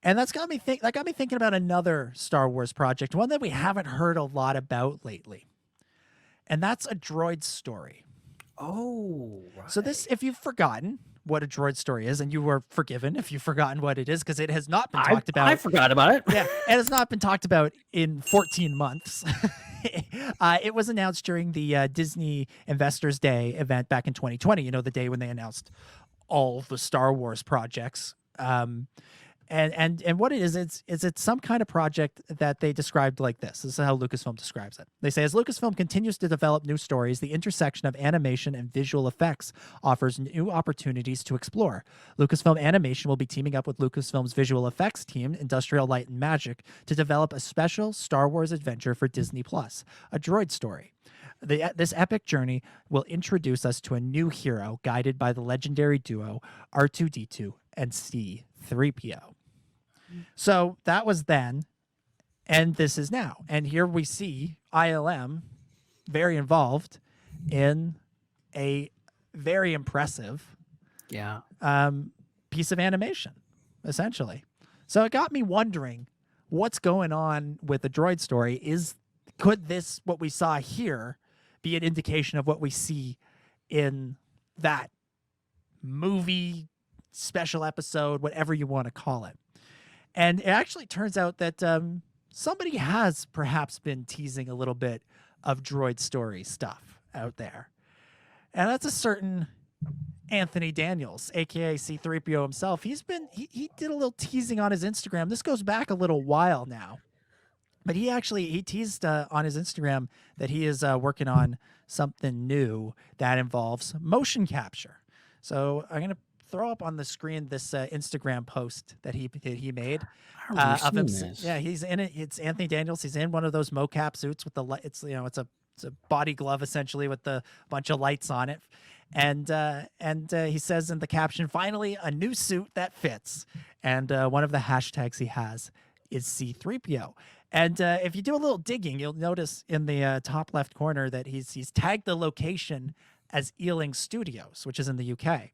And that got me thinking about another Star Wars project, one that we haven't heard a lot about lately. And that's a droid story. Oh, right. So this, if you've forgotten what a droid story is, and you were forgiven if you've forgotten what it is, because it has not been talked I about. forgot about it. Yeah, it has not been talked about in 14 months. It was announced during the Disney Investors Day event back in 2020, the day when they announced all the Star Wars projects. And what it is, it's some kind of project that they described like this. This is how Lucasfilm describes it. They say, as Lucasfilm continues to develop new stories, the intersection of animation and visual effects offers new opportunities to explore. Lucasfilm Animation will be teaming up with Lucasfilm's visual effects team, Industrial Light and Magic, to develop a special Star Wars adventure for Disney Plus, a droid story. This epic journey will introduce us to a new hero guided by the legendary duo R2-D2 and C-3PO. So that was then, and this is now. And here we see ILM very involved in a very impressive piece of animation, essentially. So it got me wondering what's going on with the droid story. Could this, what we saw here, be an indication of what we see in that movie, special episode, whatever you want to call it? And it actually turns out that somebody has perhaps been teasing a little bit of droid story stuff out there. And that's a certain Anthony Daniels, aka C-3PO himself. He did a little teasing on his Instagram. This goes back a little while now. But he teased on his Instagram that he is working on something new that involves motion capture. So I'm going to throw up on the screen this Instagram post that he made of him. Yeah, he's in it. It's Anthony Daniels. He's in one of those mocap suits with the light. It's a body glove essentially with the bunch of lights on it. And he says in the caption, "Finally, a new suit that fits." And one of the hashtags he has is C-3PO. And if you do a little digging, you'll notice in the top left corner that he's tagged the location as Ealing Studios, which is in the UK.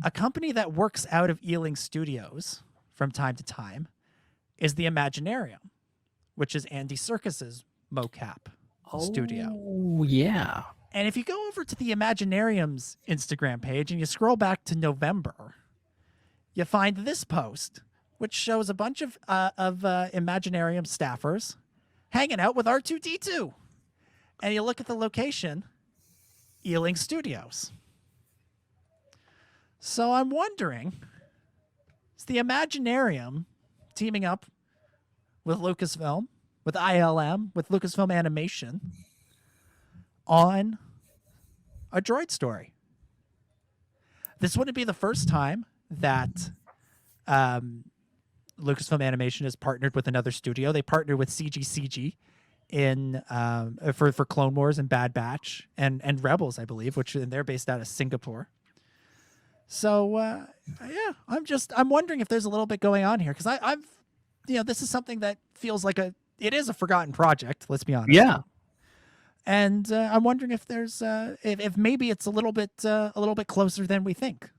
A company that works out of Ealing Studios from time to time is the Imaginarium, which is Andy Serkis's mocap studio. Oh, yeah. And if you go over to the Imaginarium's Instagram page and you scroll back to November, you find this post, which shows a bunch of Imaginarium staffers hanging out with R2-D2. And you look at the location, Ealing Studios. So I'm wondering, is the Imaginarium teaming up with Lucasfilm, with ILM, with Lucasfilm Animation on a droid story? This wouldn't be the first time that Lucasfilm Animation has partnered with another studio. They partnered with CGCG in for Clone Wars and Bad Batch and Rebels, I believe, and they're based out of Singapore. So yeah, I'm wondering if there's a little bit going on here, because I've this is something that feels like it is a forgotten project. Let's be honest. Yeah. And I'm wondering if there's if maybe it's a little bit closer than we think.